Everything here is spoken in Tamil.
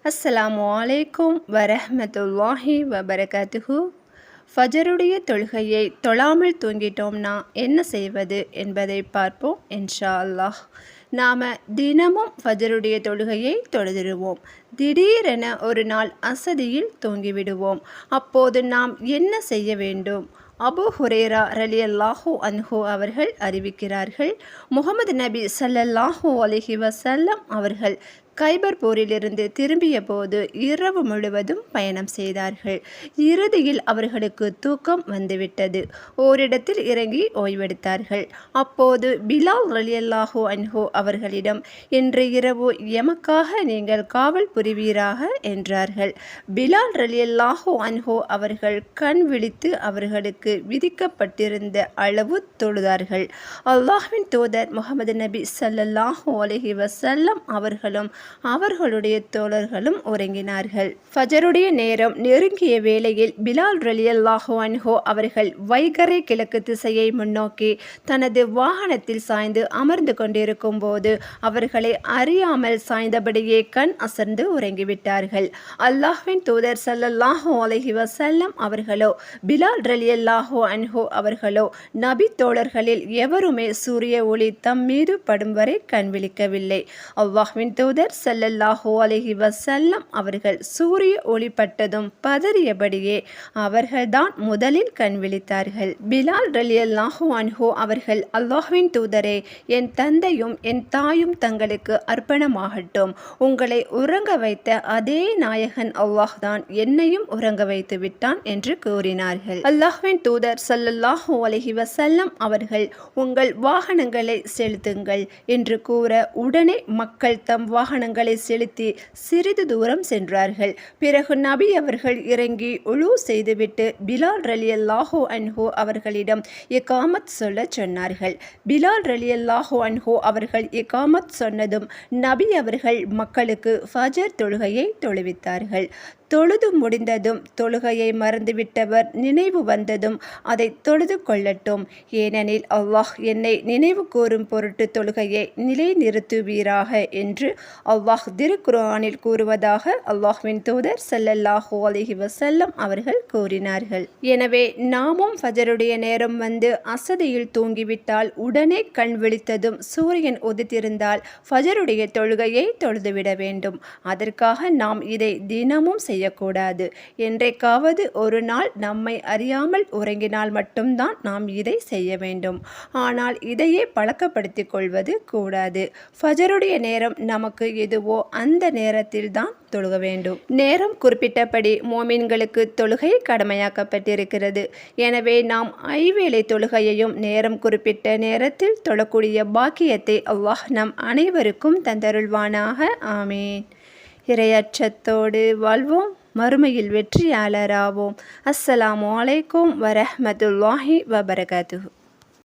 அஸ்ஸலாமு அலைக்கும் வரஹ்மத்துல்லாஹி வபரகாத்துஹு. ஃபஜருடைய தொழுகையை தொழாமல் தூங்கிட்டோம்னா என்ன செய்வது என்பதை பார்ப்போம் இன்ஷா அல்லாஹ். நாம் தினமும் ஃபஜருடைய தொழுகையை தொழுதிடுவோம். திடீரென ஒரு நாள் அசதியில் தூங்கிவிடுவோம். அப்போது நாம் என்ன செய்ய வேண்டும்? அபு ஹுரேரா ரலியல்லாஹு அன்ஹு அவர்கள் அறிவிக்கிறார்கள், முகமது நபி ஸல்லல்லாஹு அலைஹி வஸல்லம் அவர்கள் கைபர் போரிலிருந்து திரும்பிய போது இரவு முழுவதும் பயணம் செய்தார்கள். இறுதியில் அவர்களுக்கு தூக்கம் வந்துவிட்டது. ஓரிடத்தில் இறங்கி ஓய்வெடுத்தார்கள். அப்போது பிலால் ரலியல்லாஹு அன்ஹு அவர்களிடம், இன்று இரவு எமக்காக நீங்கள் காவல் புரிவீராக என்றார்கள். பிலால் ரலியல்லாஹு அன்ஹு அவர்கள் கண் விழித்து அவர்களுக்கு விதிக்கப்பட்டிருந்த அளவு தொழுதார்கள். அல்லாஹ்வின் தூதர் முகமது நபி ஸல்லல்லாஹு அலைஹி வஸல்லம் அவர்களும் அவர்களுடைய தோழர்களும் உறங்கினார்கள். ஃபஜருடைய நேரம் நெருங்கிய வேளையில் பிலால் ரலியல்லாஹு அன்ஹு அவர்கள் வைகரை கிழக்கு திசையை முன்னோக்கி தனது வாகனத்தில் சாய்ந்து அமர்ந்து கொண்டிருக்கும் போது அவர்களை அறியாமல் சாய்ந்தபடியே கண் அசர்ந்து உறங்கிவிட்டார்கள். அல்லாஹ்வின் தூதர் ஸல்லல்லாஹு அலைஹி வஸல்லம் அவர்களோ பிலால் ரலியல்லாஹு அன்ஹு அவர்களோ நபி தோழர்களில் எவருமே சூரிய ஒளி தம் மீது படும் வரை கண் விழிக்கவில்லை. அல்லாஹ்வின் தூதர் ஸல்லல்லாஹு அலைஹி வஸல்லம் அவர்கள் சூரிய ஒளிப்பட்டதும் பதறியபடியே அவர்கள்தான் முதலில் கண் விழித்தார்கள். பிலால் ரலியல்லாஹு அன்ஹு அவர்கள், அல்லாஹ்வின் தூதரே, என் தந்தையும் என் தாயும் தங்களுக்கு அர்ப்பணமாகட்டும். உங்களை உறங்க வைத்த அதே நாயகன் அல்லாஹ் தான் என்னையும் உறங்க வைத்து விட்டான் என்று கூறினார்கள். அல்லாஹ்வின் தூதர் ஸல்லல்லாஹு அலைஹி வஸல்லம் அவர்கள், உங்கள் வாகனங்களை செலுத்துங்கள் என்று கூற உடனே மக்கள் தம் வாகனங்களை செலுத்தி சிறிது தூரம் சென்றார்கள். பிறகு நபி அவர்கள் இறங்கி உலு செய்துவிட்டு பிலால் ரலியல்லாஹு அன்ஹு அவர்களிடம் இகாமத் சொல்ல சொன்னார்கள். பிலால் ரலியல்லாஹு அன்ஹு அவர்கள் இகாமத் சொன்னதும் நபி அவர்கள் மக்களுக்கு ஃபஜர் தொழுகையை தொழுவித்தார்கள். தொழுது முடிந்ததும் தொழுகையை மறந்துவிட்டவர் நினைவு வந்ததும் அதை தொழுது கொள்ளட்டும். ஏனெனில் அல்லாஹ் என்னை நினைவு கூறும் பொருட்டு தொழுகையை நிலைநிறுத்துவீராக என்று அல்லாஹ் திருக்குர்ஆனில் கூறுவதாக அல்லாஹ்வின் தூதர் ஸல்லல்லாஹு அலைஹி வஸல்லம் அவர்கள் கூறினார்கள். எனவே நாமும் ஃபஜருடைய நேரம் வந்து அசதியில் தூங்கிவிட்டால் உடனே கண் விழித்ததும் சூரியன் உதித்திருந்தால் ஃபஜருடைய தொழுகையை தொழுதுவிட வேண்டும். அதற்காக நாம் இதை தினமும் செய்யக்கூடாது. என்றைக்காவது ஒரு நாள் நம்மை அறியாமல் உறங்கினால் மட்டும்தான் நாம் இதை செய்ய வேண்டும். ஆனால் இதையே பழக்கப்படுத்திக் கொள்வது கூடாது. ஃபஜருடைய நேரம் நமக்கு எதுவோ அந்த நேரத்தில் தான் தொழுக வேண்டும். நேரம் குறிப்பிட்டபடி மோமின்களுக்கு தொழுகை கடமையாக்கப்பட்டிருக்கிறது. எனவே நாம் ஐவேளை தொழுகையையும் நேரம் குறிப்பிட்ட நேரத்தில் தொழக்கூடிய பாக்கியத்தை அல்லாஹ் நம் அனைவருக்கும் தந்தருள்வானாக. ஆமீன். இறையச்சத்தோடு வாழ்வோம், மறுமையில் வெற்றியாளராவோம். அஸ்ஸலாமு அலைக்கும் வரஹ்மத்துல்லாஹி வபரகாத்துஹு.